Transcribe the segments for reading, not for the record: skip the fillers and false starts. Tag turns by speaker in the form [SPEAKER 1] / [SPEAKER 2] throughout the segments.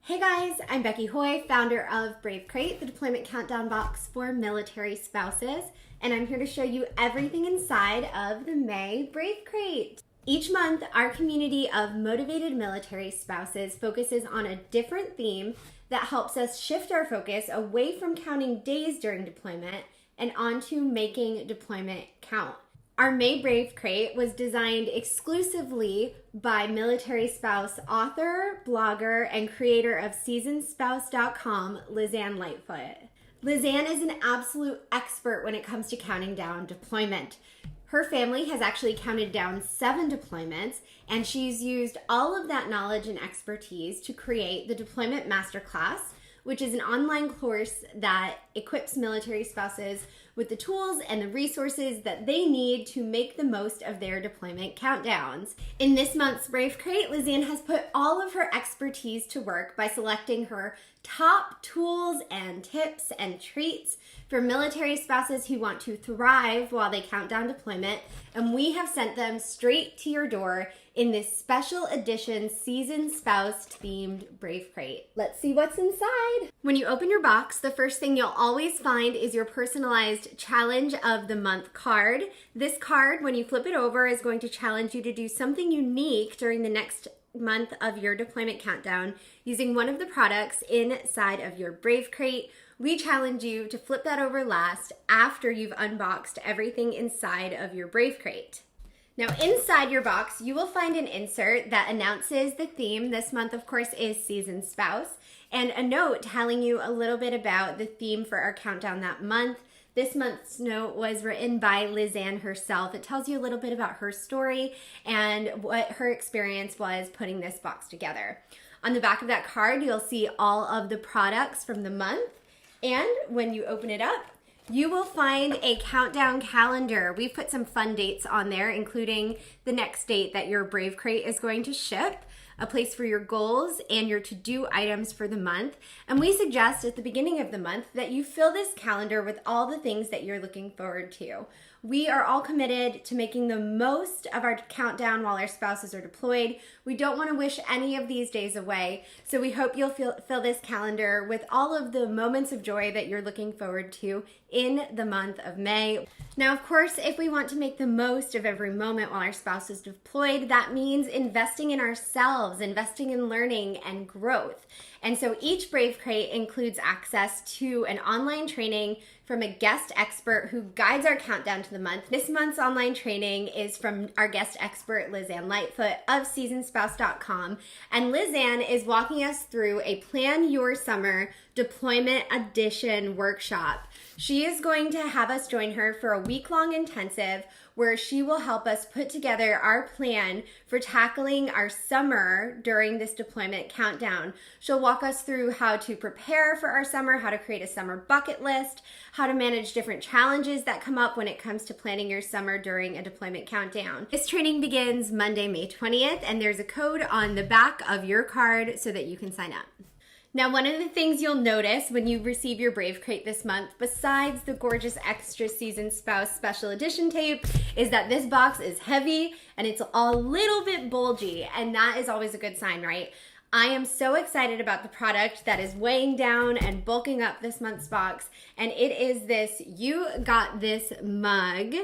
[SPEAKER 1] Hey guys, I'm Becky Hoy, founder of Brave Crate, the deployment countdown box for military spouses, and I'm here to show you everything inside of the May Brave Crate. Each month, our community of motivated military spouses focuses on a different theme that helps us shift our focus away from counting days during deployment and onto making deployment count. Our May Brave Crate was designed exclusively by military spouse author, blogger, and creator of SeasonedSpouse.com, Lizanne Lightfoot. Lizanne is an absolute expert when it comes to counting down deployment. Her family has actually counted down 7 deployments, and she's used all of that knowledge and expertise to create the Deployment Masterclass, which is an online course that equips military spouses with the tools and the resources that they need to make the most of their deployment countdowns. In this month's Brave Crate, Lizanne has put all of her expertise to work by selecting her top tools and tips and treats for military spouses who want to thrive while they count down deployment, and we have sent them straight to your door in this special edition Seasoned Spouse themed Brave Crate. Let's see what's inside. When you open your box, the first thing you'll always find is your personalized Challenge of the Month card. This card, when you flip it over, is going to challenge you to do something unique during the next month of your deployment countdown using one of the products inside of your Brave Crate. We challenge you to flip that over last after you've unboxed everything inside of your Brave Crate. Now, inside your box, you will find an insert that announces the theme. This month, of course, is Seasoned Spouse, and a note telling you a little bit about the theme for our countdown that month. This month's note was written by Lizanne herself. It tells you a little bit about her story and what her experience was putting this box together. On the back of that card, you'll see all of the products from the month, and when you open it up, you will find a countdown calendar. We've put some fun dates on there, including the next date that your Brave Crate is going to ship, a place for your goals and your to-do items for the month. And we suggest at the beginning of the month that you fill this calendar with all the things that you're looking forward to. We are all committed to making the most of our countdown while our spouses are deployed. We don't want to wish any of these days away, so we hope you'll fill this calendar with all of the moments of joy that you're looking forward to in the month of May. Now, of course, if we want to make the most of every moment while our spouse is deployed, that means investing in ourselves, investing in learning and growth. And so each Brave Crate includes access to an online training from a guest expert who guides our countdown to the month. This month's online training is from our guest expert, Lizanne Lightfoot of SeasonedSpouse.com. And Lizanne is walking us through a Plan Your Summer Deployment Edition workshop. She is going to have us join her for a week-long intensive where she will help us put together our plan for tackling our summer during this deployment countdown. She'll walk us through how to prepare for our summer, how to create a summer bucket list, how to manage different challenges that come up when it comes to planning your summer during a deployment countdown. This training begins Monday, May 20th, and there's a code on the back of your card so that you can sign up. Now, one of the things you'll notice when you receive your Brave Crate this month, besides the gorgeous extra Seasoned Spouse Special Edition tape, is that this box is heavy and it's a little bit bulgy, and that is always a good sign, right? I am so excited about the product that is weighing down and bulking up this month's box, and it is this You Got This mug.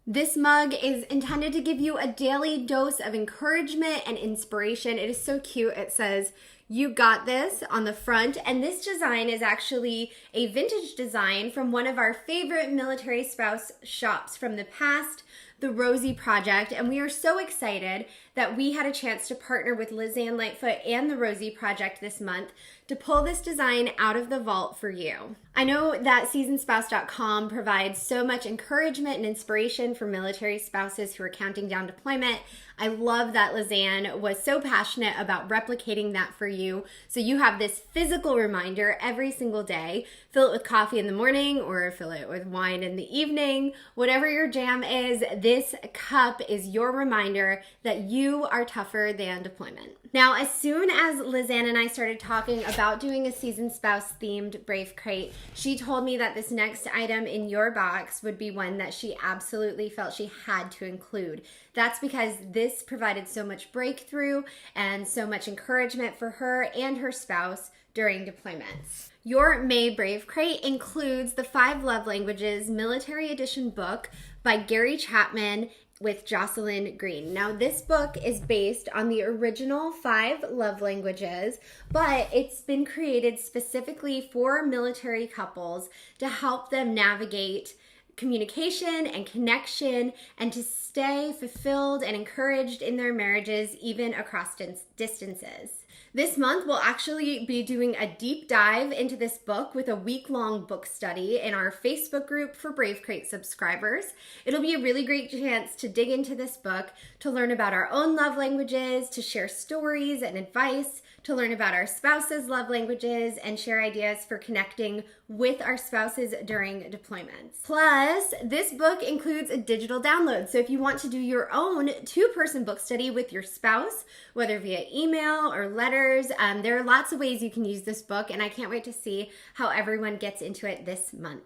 [SPEAKER 1] This mug is intended to give you a daily dose of encouragement and inspiration. It is so cute. It says, "You got this" on the front, and this design is actually a vintage design from one of our favorite military spouse shops from the past, the Rosie Project, and we are so excited that we had a chance to partner with Lizanne Lightfoot and the Rosie Project this month to pull this design out of the vault for you. I know that SeasonedSpouse.com provides so much encouragement and inspiration for military spouses who are counting down deployment. I love that Lizanne was so passionate about replicating that for you, so you have this physical reminder every single day. Fill it with coffee in the morning or fill it with wine in the evening. Whatever your jam is, this cup is your reminder that you are tougher than deployment. Now, as soon as Lizanne and I started talking about doing a Seasoned Spouse themed Brave Crate, she told me that this next item in your box would be one that she absolutely felt she had to include. That's because this this provided so much breakthrough and so much encouragement for her and her spouse during deployments. Your May Brave Crate includes the 5 Love Languages Military Edition book by Gary Chapman with Jocelyn Green. Now, this book is based on the original 5 love languages, but it's been created specifically for military couples to help them navigate communication and connection and to stay fulfilled and encouraged in their marriages, even across distances. This month, we'll actually be doing a deep dive into this book with a week-long book study in our Facebook group for Brave Crate subscribers. It'll be a really great chance to dig into this book, to learn about our own love languages, to share stories and advice, to learn about our spouses' love languages, and share ideas for connecting with our spouses during deployments. Plus, this book includes a digital download. So if you want to do your own 2-person book study with your spouse, whether via email or letters, there are lots of ways you can use this book, and I can't wait to see how everyone gets into it this month.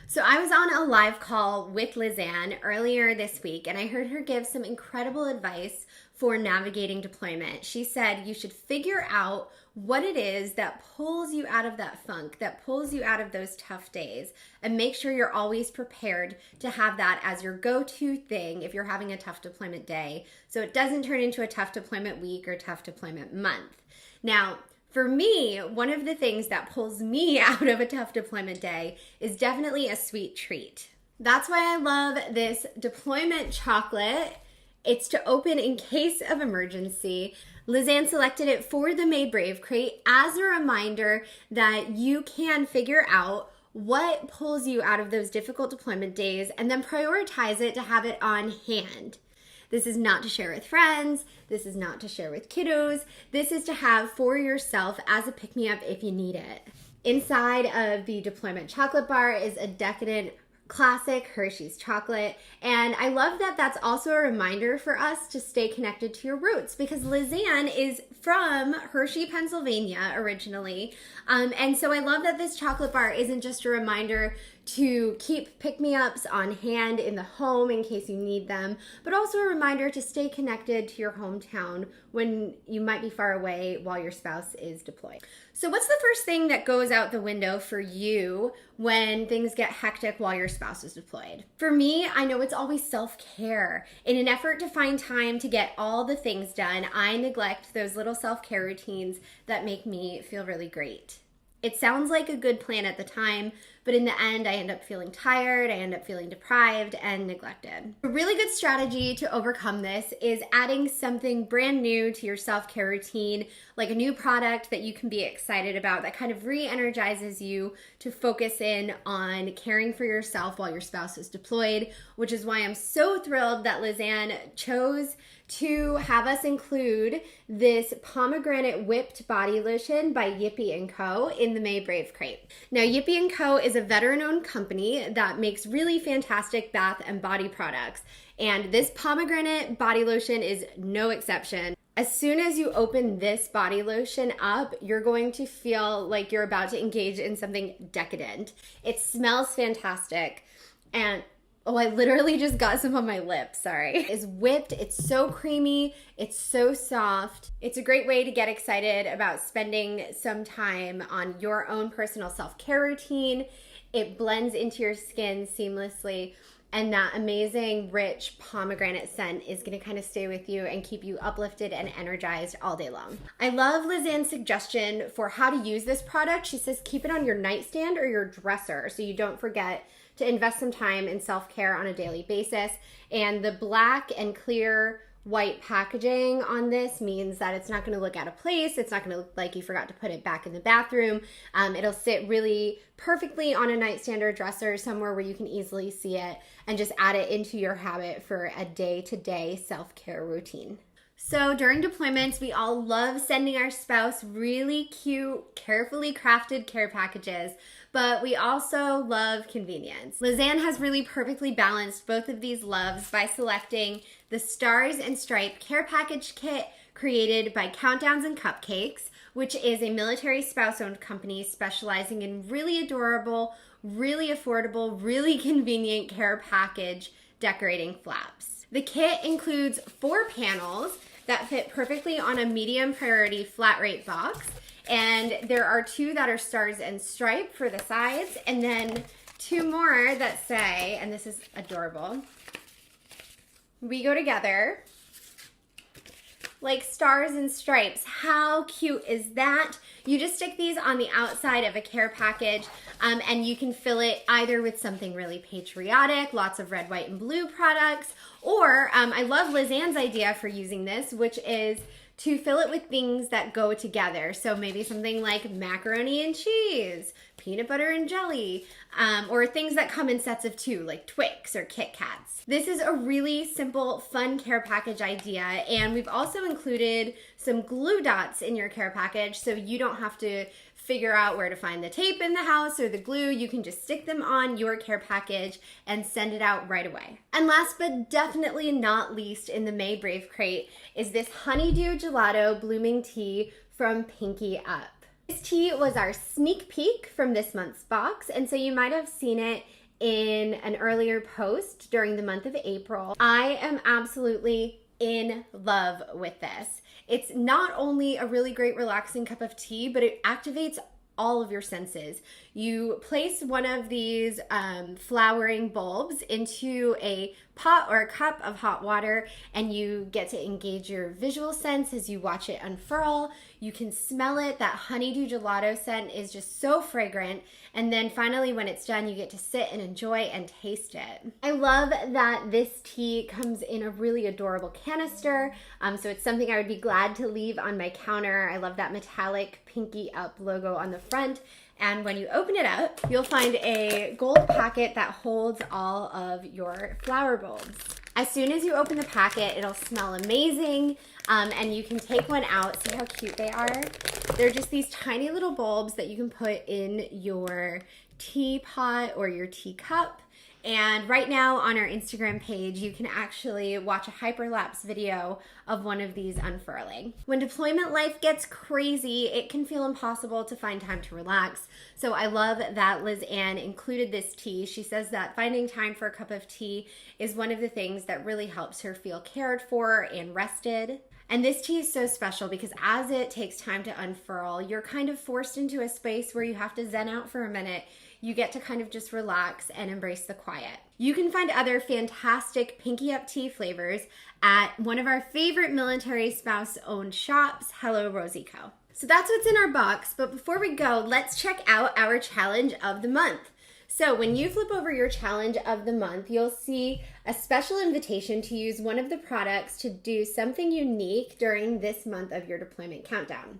[SPEAKER 1] So I was on a live call with Lizanne earlier this week, and I heard her give some incredible advice for navigating deployment. She said you should figure out what it is that pulls you out of that funk, that pulls you out of those tough days, and make sure you're always prepared to have that as your go-to thing if you're having a tough deployment day, so it doesn't turn into a tough deployment week or tough deployment month. Now, for me, one of the things that pulls me out of a tough deployment day is definitely a sweet treat. That's why I love this deployment chocolate. It's to open in case of emergency. Lizanne selected it for the May Brave Crate as a reminder that you can figure out what pulls you out of those difficult deployment days and then prioritize it to have it on hand. This is not to share with friends. This is not to share with kiddos. This is to have for yourself as a pick-me-up if you need it. Inside of the deployment chocolate bar is a decadent classic Hershey's chocolate, and I love that that's also a reminder for us to stay connected to your roots, because Lizanne is from Hershey, Pennsylvania originally, and so I love that this chocolate bar isn't just a reminder to keep pick-me-ups on hand in the home in case you need them, but also a reminder to stay connected to your hometown when you might be far away while your spouse is deployed. So what's the first thing that goes out the window for you when things get hectic while your spouse is deployed? For me, I know it's always self-care. In an effort to find time to get all the things done, I neglect those little self-care routines that make me feel really great. It sounds like a good plan at the time, but in the end, I end up feeling tired, I end up feeling deprived and neglected. A really good strategy to overcome this is adding something brand new to your self-care routine, like a new product that you can be excited about that kind of re-energizes you to focus in on caring for yourself while your spouse is deployed, which is why I'm so thrilled that Lizanne chose to have us include this pomegranate whipped body lotion by Yippee & Co. in the May Brave Crate. Now, Yippee & Co. is a veteran-owned company that makes really fantastic bath and body products, and this pomegranate body lotion is no exception. As soon as you open this body lotion up, you're going to feel like you're about to engage in something decadent. It smells fantastic, and oh, I literally just got some on my lips, sorry. It's whipped, it's so creamy, it's so soft. It's a great way to get excited about spending some time on your own personal self-care routine. It blends into your skin seamlessly, and that amazing, rich pomegranate scent is gonna kind of stay with you and keep you uplifted and energized all day long. I love Lizanne's suggestion for how to use this product. She says keep it on your nightstand or your dresser so you don't forget to invest some time in self-care on a daily basis. And the black and clear white packaging on this means that it's not going to look out of place. It's not going to look like you forgot to put it back in the bathroom. It'll sit really perfectly on a nightstand or dresser somewhere where you can easily see it, and just add it into your habit for a day-to-day self-care routine. So during deployments, we all love sending our spouse really cute, carefully crafted care packages, but we also love convenience. Lizanne has really perfectly balanced both of these loves by selecting the Stars and Stripe Care Package Kit created by Countdowns and Cupcakes, which is a military spouse-owned company specializing in really adorable, really affordable, really convenient care package decorating flaps. The kit includes 4 panels that fit perfectly on a medium priority flat rate box. And there are 2 that are stars and stripe for the sides, and then 2 more that say, and this is adorable, "We go together," like stars and stripes. How cute is that? You just stick these on the outside of a care package, and you can fill it either with something really patriotic, lots of red, white, and blue products, or I love Liz Ann's idea for using this, which is to fill it with things that go together. So maybe something like macaroni and cheese, peanut butter and jelly, or things that come in sets of 2, like Twix or Kit Kats. This is a really simple, fun care package idea, and we've also included some glue dots in your care package, so you don't have to figure out where to find the tape in the house or the glue. You can just stick them on your care package and send it out right away. And last but definitely not least in the May Brave Crate is this Honeydew Gelato Blooming Tea from Pinky Up. This tea was our sneak peek from this month's box, and so you might have seen it in an earlier post during the month of April. I am absolutely in love with this. It's not only a really great relaxing cup of tea, but it activates all of your senses. You place one of these flowering bulbs into a pot or a cup of hot water, and you get to engage your visual sense as you watch it unfurl. You can smell it. That honeydew gelato scent is just so fragrant. And then finally, when it's done, you get to sit and enjoy and taste it. I love that this tea comes in a really adorable canister. So it's something I would be glad to leave on my counter. I love that metallic Pinky Up logo on the front. And when you open it up, you'll find a gold packet that holds all of your flower bulbs. As soon as you open the packet, it'll smell amazing, and you can take one out. See how cute they are? They're just these tiny little bulbs that you can put in your teapot or your teacup. And right now on our Instagram page, you can actually watch a hyperlapse video of one of these unfurling. When deployment life gets crazy, it can feel impossible to find time to relax. So I love that Liz Ann included this tea. She says that finding time for a cup of tea is one of the things that really helps her feel cared for and rested. And this tea is so special because as it takes time to unfurl, you're kind of forced into a space where you have to zen out for a minute. You get to kind of just relax and embrace the quiet. You can find other fantastic Pinky Up tea flavors at one of our favorite military spouse-owned shops, Hello Rosie Co. So that's what's in our box, but before we go, let's check out our challenge of the month. So when you flip over your challenge of the month, you'll see a special invitation to use one of the products to do something unique during this month of your deployment countdown.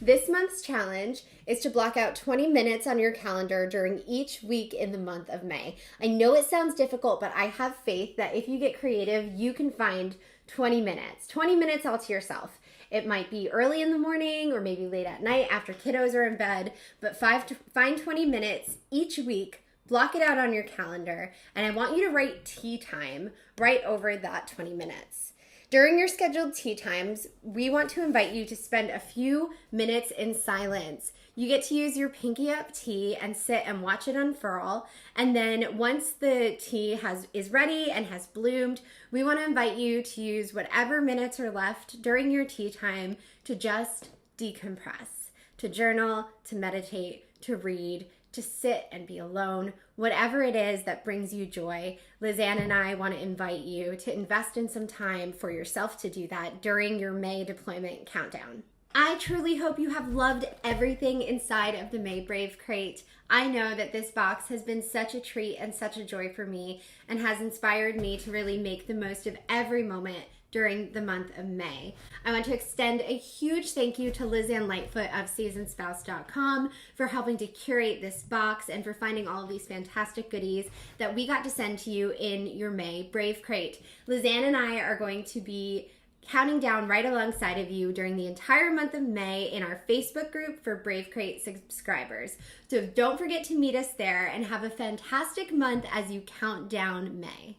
[SPEAKER 1] This month's challenge is to block out 20 minutes on your calendar during each week in the month of May. I know it sounds difficult, but I have faith that if you get creative, you can find 20 minutes. 20 minutes all to yourself. It might be early in the morning or maybe late at night after kiddos are in bed, but find 20 minutes each week, block it out on your calendar, and I want you to write tea time right over that 20 minutes. During your scheduled tea times, we want to invite you to spend a few minutes in silence. You get to use your Pinky Up tea and sit and watch it unfurl. And then once the tea is ready and has bloomed, we want to invite you to use whatever minutes are left during your tea time to just decompress, to journal, to meditate, to read, to sit and be alone, whatever it is that brings you joy. Liz Ann and I want to invite you to invest in some time for yourself to do that during your May deployment countdown. I truly hope you have loved everything inside of the May Brave Crate. I know that this box has been such a treat and such a joy for me and has inspired me to really make the most of every moment during the month of May. I want to extend a huge thank you to Liz Ann Lightfoot of SeasonSpouse.com for helping to curate this box and for finding all of these fantastic goodies that we got to send to you in your May Brave Crate. Liz Ann and I are going to be counting down right alongside of you during the entire month of May in our Facebook group for Brave Crate subscribers. So don't forget to meet us there and have a fantastic month as you count down May.